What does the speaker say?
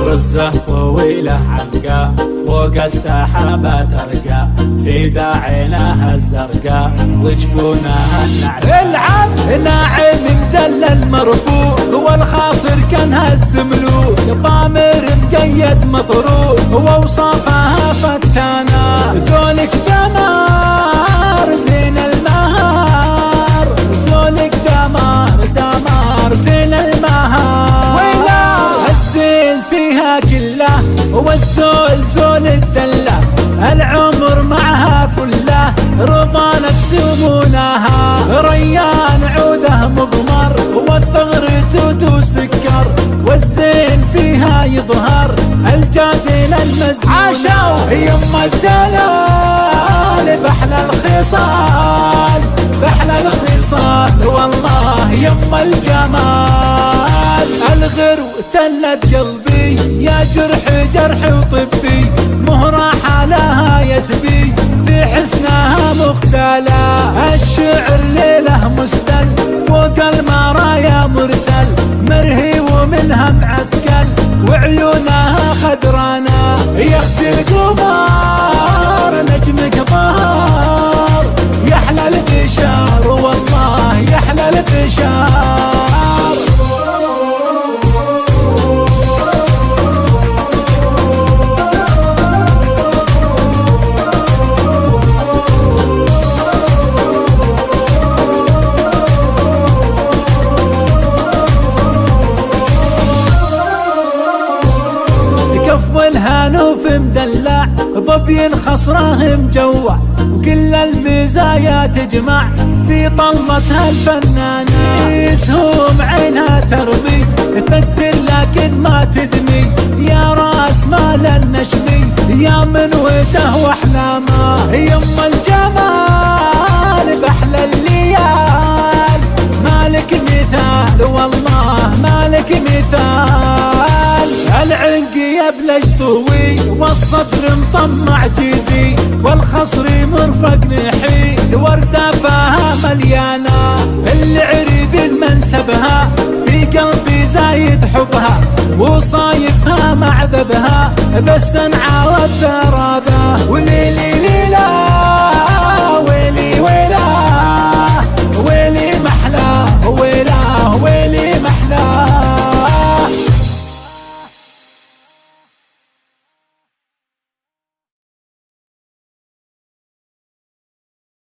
رزة طويلة عنقا فوق السحابة ترقى في داعينها الزرقاء وجفونها النعسة. العب ناعم مدلل مرفوع والخاصر كان هز ملوك ضامر مقيد مطروق واوصافها فتانة. زولك دمار زين المهار زولك دمار دمار زين المهار. ويلا الزين فيها كله والزول زول الدله العمر معها فله رضا نفس ومناها. ريان عوده مضمر والثغر توتو سكر والزين فيها يظهر الجادل المزون. عاشوا يما الدلال بحلى الخصال بحلى الخصال والله يما الجمال. الغرو تلت قلبي يا جرح جرح وطبي مهرة حالها يسبي في حسنها مختلة. الشعر ليله مسدل فوق المرايا مرسل مرهي ومنها معثكل وعيونها خدرانة. يا اختي القمر نجمك ظهر يحلى البشار والله يحلى البشار. والهانوف مدلع ظبي خصره مجوع وكل المزايا تجمع في طلتها الفنانة. يسهوم عينها ترمي تقتل لكن ما تدمي يا راس مال النشمي يا منوته واحلامه. يما الجمال بحلى الليال مالك مثال والله مالك مثال. العنق يبلج طوي والصدر مطمع جيزي والخصر مرفق نحي الوردة فيها مليانة. العريب منسبها في قلبي زايد حبها وصايفها معذبها بس انعاود ذرابه وليلي ليلا